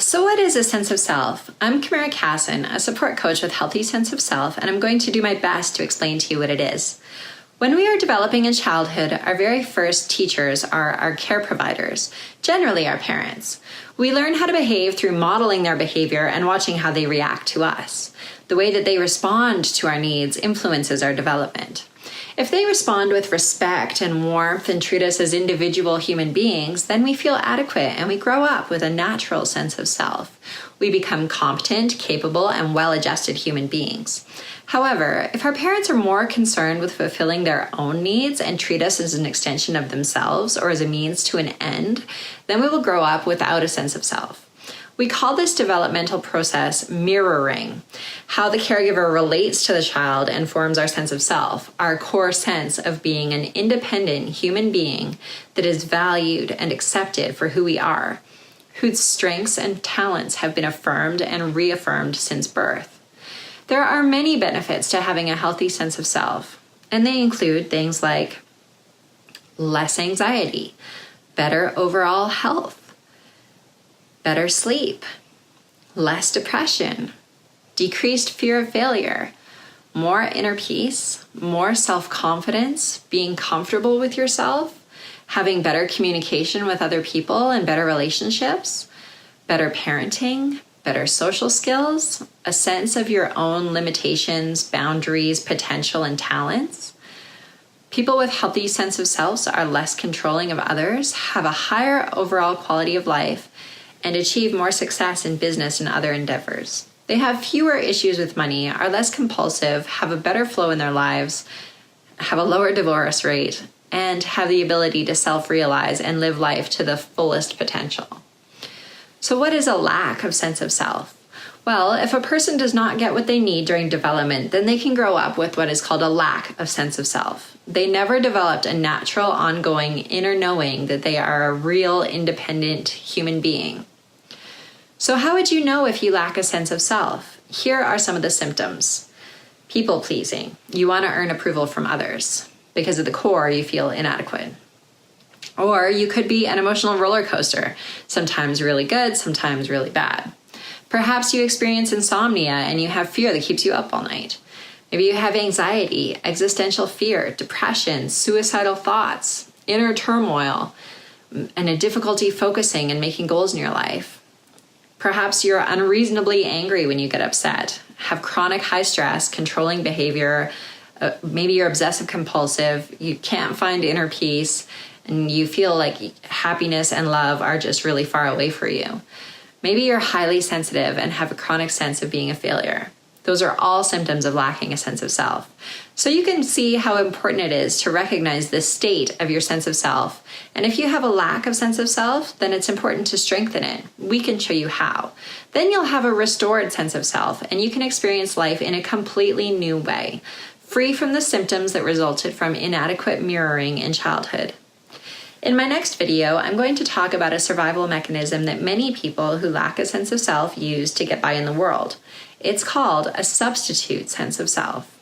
So what is a sense of self? I'm Kamara Casson, a support coach with Healthy Sense of Self, and I'm going to do my best to explain to you what it is. When we are developing in childhood, our very first teachers are our care providers, generally our parents. We learn how to behave through modeling their behavior and watching how they react to us. The way that they respond to our needs influences our development. If they respond with respect and warmth and treat us as individual human beings, then we feel adequate and we grow up with a natural sense of self. We become competent, capable, and well-adjusted human beings. However, if our parents are more concerned with fulfilling their own needs and treat us as an extension of themselves or as a means to an end, then we will grow up without a sense of self. We call this developmental process mirroring, how the caregiver relates to the child and forms our sense of self, our core sense of being an independent human being that is valued and accepted for who we are, whose strengths and talents have been affirmed and reaffirmed since birth. There are many benefits to having a healthy sense of self, and they include things like less anxiety, better overall health, better sleep, less depression, decreased fear of failure, more inner peace, more self-confidence, being comfortable with yourself, having better communication with other people and better relationships, better parenting, better social skills, a sense of your own limitations, boundaries, potential, and talents. People with healthy sense of selves are less controlling of others, have a higher overall quality of life, and achieve more success in business and other endeavors. They have fewer issues with money, are less compulsive, have a better flow in their lives, have a lower divorce rate, and have the ability to self-realize and live life to the fullest potential. So what is a lack of sense of self? Well, if a person does not get what they need during development, then they can grow up with what is called a lack of sense of self. They never developed a natural, ongoing inner knowing that they are a real, independent human being. So how would you know if you lack a sense of self? Here are some of the symptoms. People pleasing. You want to earn approval from others. Because at the core, you feel inadequate. Or you could be an emotional roller coaster, sometimes really good, sometimes really bad. Perhaps you experience insomnia and you have fear that keeps you up all night. Maybe you have anxiety, existential fear, depression, suicidal thoughts, inner turmoil, and a difficulty focusing and making goals in your life. Perhaps you're unreasonably angry when you get upset, have chronic high stress, controlling behavior, maybe you're obsessive compulsive, you can't find inner peace, and you feel like happiness and love are just really far away for you. Maybe you're highly sensitive and have a chronic sense of being a failure. Those are all symptoms of lacking a sense of self. So you can see how important it is to recognize the state of your sense of self. And if you have a lack of sense of self, then it's important to strengthen it. We can show you how. Then you'll have a restored sense of self, and you can experience life in a completely new way, free from the symptoms that resulted from inadequate mirroring in childhood. In my next video, I'm going to talk about a survival mechanism that many people who lack a sense of self use to get by in the world. It's called a substitute sense of self.